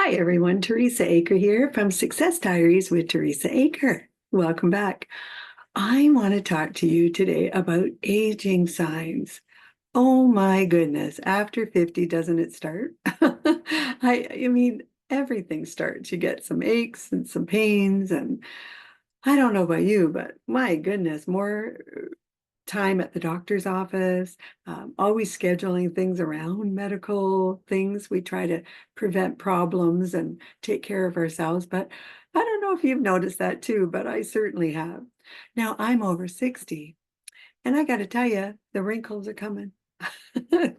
Hi, everyone. Teresa Aker here from Success Diaries with Teresa Aker. Welcome back. I want to talk to you today about aging signs. Oh my goodness, after 50, doesn't it start? I mean, everything starts. You get some aches and some pains, and I don't know about you, but my goodness, more time at the doctor's office, always scheduling things around medical things. We try to prevent problems and take care of ourselves. But I don't know if you've noticed that too, but I certainly have. Now I'm over 60, and I got to tell you, the wrinkles are coming.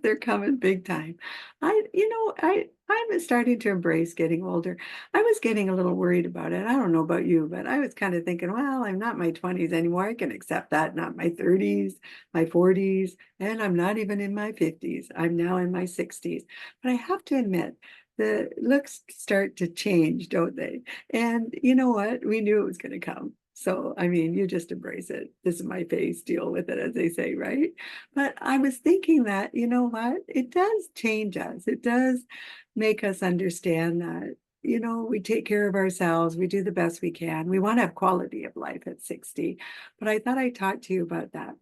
They're coming big time. I'm starting to embrace getting older. I was getting a little worried about it. I don't know about you, but I was kind of thinking, well, I'm not my 20s anymore. I can accept that. Not my 30s, my 40s, and I'm not even in my 50s. I'm now in my 60s. But I have to admit, the looks start to change, don't they? And you know what? We knew it was going to come. So, I mean, you just embrace it. This is my face, deal with it, as they say, right? But I was thinking that, you know what? It does change us. It does make us understand that, we take care of ourselves. We do the best we can. We want to have quality of life at 60. But I thought I'd talk to you about that.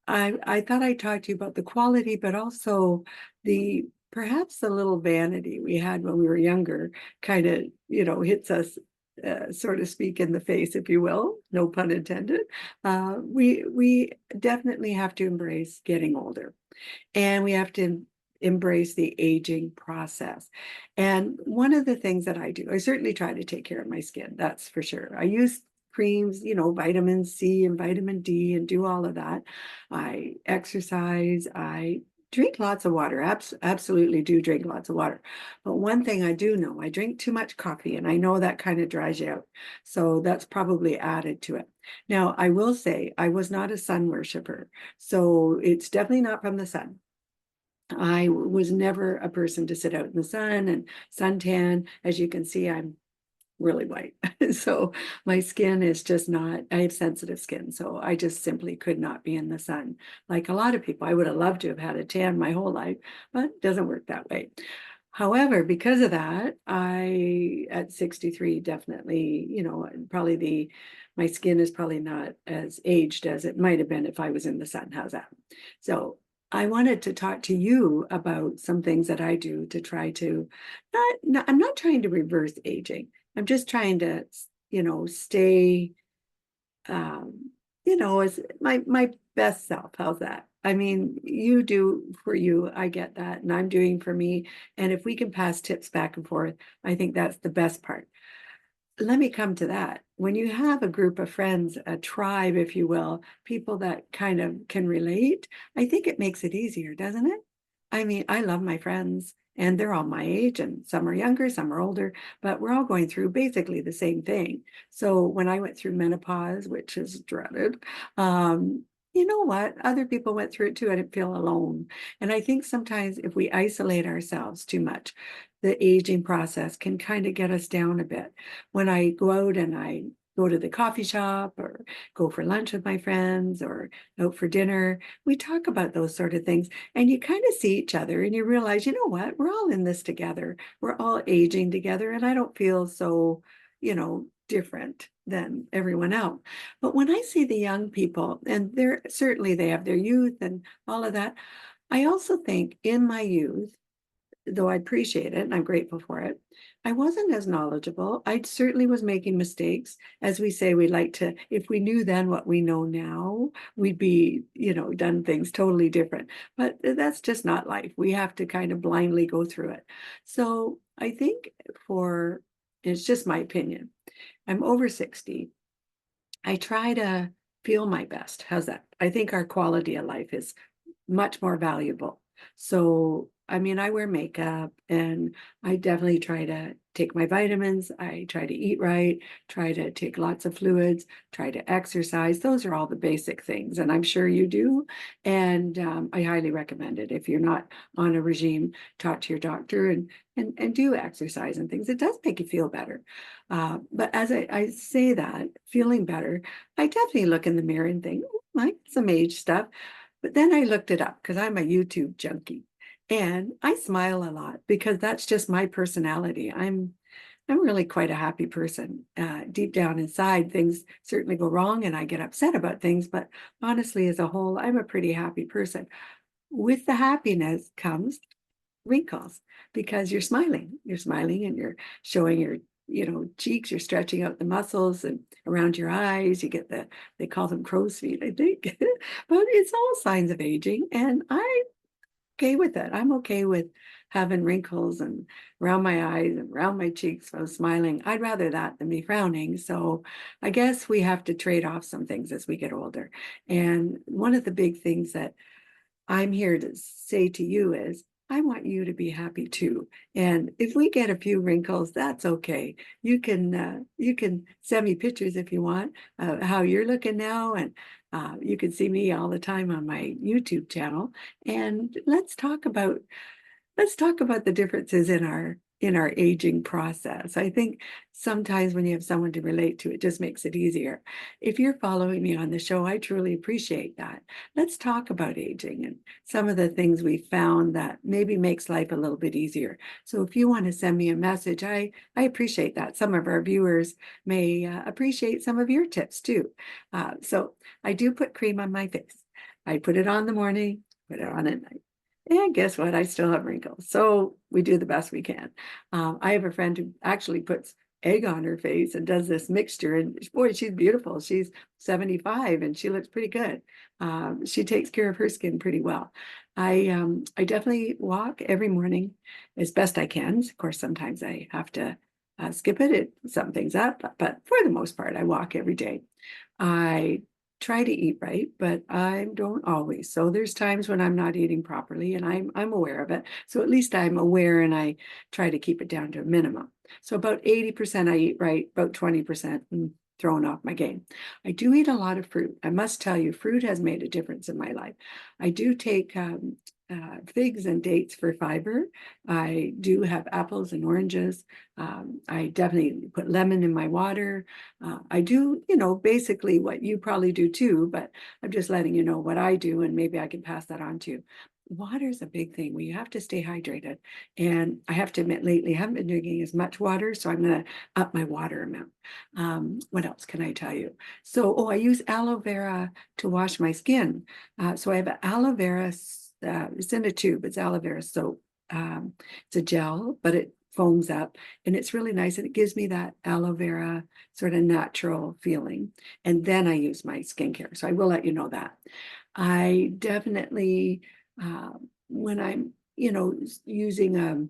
I thought I'd talk to you about the quality, but also the perhaps the little vanity we had when we were younger kind of, hits us so to speak, in the face, if you will, no pun intended. We definitely have to embrace getting older, and we have to embrace the aging process. And one of the things that I do, I certainly try to take care of my skin, that's for sure. I use creams, vitamin C and vitamin D, and do all of that. I exercise, I drink lots of water. Absolutely do drink lots of water. But one thing I do know, I drink too much coffee, and I know that kind of dries you out. So that's probably added to it. Now, I will say I was not a sun worshiper. So it's definitely not from the sun. I was never a person to sit out in the sun and suntan. As you can see, I'm really white. So my skin is just not, I have sensitive skin. So I just simply could not be in the sun. Like a lot of people, I would have loved to have had a tan my whole life, but it doesn't work that way. However, because of that, at 63, definitely, probably my skin is probably not as aged as it might have been if I was in the sun. How's that? So I wanted to talk to you about some things that I do to try to I'm not trying to reverse aging. I'm just trying to, stay, as my best self. How's that? I mean, you do for you, I get that, and I'm doing for me. And if we can pass tips back and forth, I think that's the best part. Let me come to that. When you have a group of friends, a tribe, if you will, people that kind of can relate, I think it makes it easier, doesn't it? I mean, I love my friends, and they're all my age, and some are younger, some are older, but we're all going through basically the same thing. So when I went through menopause, which is dreaded, you know what? Other people went through it too. I didn't feel alone. And I think sometimes if we isolate ourselves too much, the aging process can kind of get us down a bit. When I go out and I go to the coffee shop or go for lunch with my friends or out for dinner, we talk about those sort of things, and you kind of see each other and you realize, you know what, we're all in this together. We're all aging together, and I don't feel so, different than everyone else. But when I see the young people, and they're certainly they have their youth and all of that, I also think in my youth, though I appreciate it and I'm grateful for it, I wasn't as knowledgeable. I certainly was making mistakes. As we say, we like to, if we knew then what we know now, we'd be, done things totally different. But that's just not life. We have to kind of blindly go through it. So I think it's just my opinion. I'm over 60. I try to feel my best. How's that? I think our quality of life is much more valuable. So, I mean, I wear makeup, and I definitely try to take my vitamins. I try to eat right, try to take lots of fluids, try to exercise. Those are all the basic things, and I'm sure you do. And I highly recommend it. If you're not on a regime, talk to your doctor and do exercise and things. It does make you feel better. But as I say that, feeling better, I definitely look in the mirror and think, like some age stuff. But then I looked it up because I'm a YouTube junkie. And I smile a lot because that's just my personality. I'm really quite a happy person. Deep down inside, things certainly go wrong and I get upset about things, but honestly, as a whole, I'm a pretty happy person. With the happiness comes wrinkles because you're smiling. You're smiling and you're showing your, cheeks, you're stretching out the muscles and around your eyes. You get they call them crow's feet, I think. But it's all signs of aging. And I'm okay with it. I'm okay with having wrinkles and around my eyes and around my cheeks. If I was smiling, I'd rather that than be frowning. So I guess we have to trade off some things as we get older. And one of the big things that I'm here to say to you is I want you to be happy too. And if we get a few wrinkles, that's okay. You can send me pictures if you want how you're looking now, and you can see me all the time on my YouTube channel. And let's talk about the differences in our aging process. I think sometimes when you have someone to relate to, it just makes it easier. If you're following me on the show, I truly appreciate that. Let's talk about aging and some of the things we found that maybe makes life a little bit easier. So if you want to send me a message, I appreciate that. Some of our viewers may appreciate some of your tips too. So I do put cream on my face. I put it on in the morning, put it on at night. And guess what? I still have wrinkles. So we do the best we can. I have a friend who actually puts egg on her face and does this mixture. And boy, she's beautiful. She's 75 and she looks pretty good. She takes care of her skin pretty well. I definitely walk every morning as best I can. Of course, sometimes I have to skip it, some things up, but for the most part, I walk every day. I try to eat right, but I don't always. So there's times when I'm not eating properly and I'm aware of it. So at least I'm aware and I try to keep it down to a minimum. So about 80% I eat right, about 20% thrown off my game. I do eat a lot of fruit. I must tell you, fruit has made a difference in my life. I do take figs and dates for fiber. I do have apples and oranges. I definitely put lemon in my water. I do, basically what you probably do too, but I'm just letting you know what I do, and maybe I can pass that on to you. Water is a big thing. We have to stay hydrated. And I have to admit, lately, I haven't been drinking as much water, so I'm going to up my water amount. What else can I tell you? So, I use aloe vera to wash my skin. So I have aloe vera, it's in a tube, it's aloe vera soap. It's a gel, but it foams up and it's really nice. And it gives me that aloe vera sort of natural feeling. And then I use my skincare. So I will let you know that. I definitely, when I'm, using a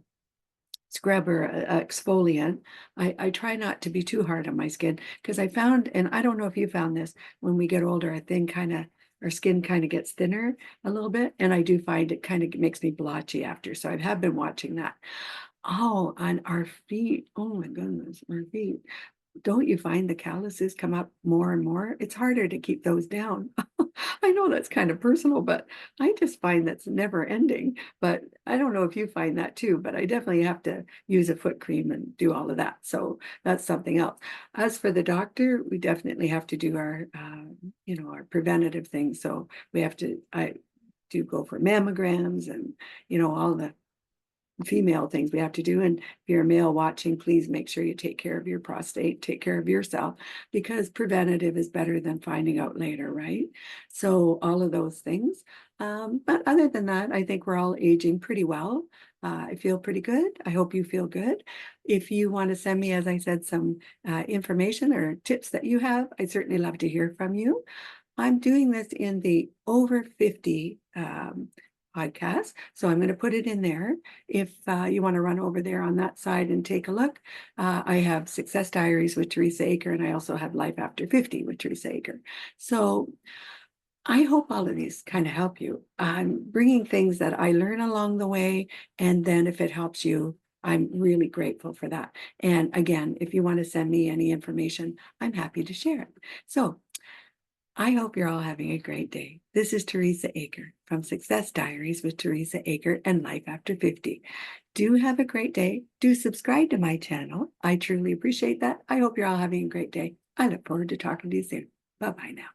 scrub or exfoliant, I try not to be too hard on my skin because I found, and I don't know if you found this, when we get older, our skin kind of gets thinner a little bit. And I do find it kind of makes me blotchy after. So I have been watching that. Oh, on our feet. Oh my goodness, our feet. Don't you find the calluses come up more and more? It's harder to keep those down. I know that's kind of personal, but I just find that's never ending. But I don't know if you find that too, but I definitely have to use a foot cream and do all of that. So that's something else. As for the doctor, we definitely have to do our preventative things. So I do go for mammograms and, all the female things we have to do. And if you're a male watching, please make sure you take care of your prostate, take care of yourself, because preventative is better than finding out later, right? So all of those things. But other than that, I think we're all aging pretty well. I feel pretty good. I hope you feel good. If you want to send me, as I said, some information or tips that you have, I'd certainly love to hear from you. I'm doing this in the over 50 podcast. So I'm going to put it in there. If you want to run over there on that side and take a look, I have Success Diaries with Teresa Aker, and I also have Life After 50 with Teresa Aker. So I hope all of these kind of help you. I'm bringing things that I learn along the way. And then if it helps you, I'm really grateful for that. And again, if you want to send me any information, I'm happy to share it. So I hope you're all having a great day. This is Teresa Aker from Success Diaries with Teresa Aker and Life After 50. Do have a great day. Do subscribe to my channel. I truly appreciate that. I hope you're all having a great day. I look forward to talking to you soon. Bye-bye now.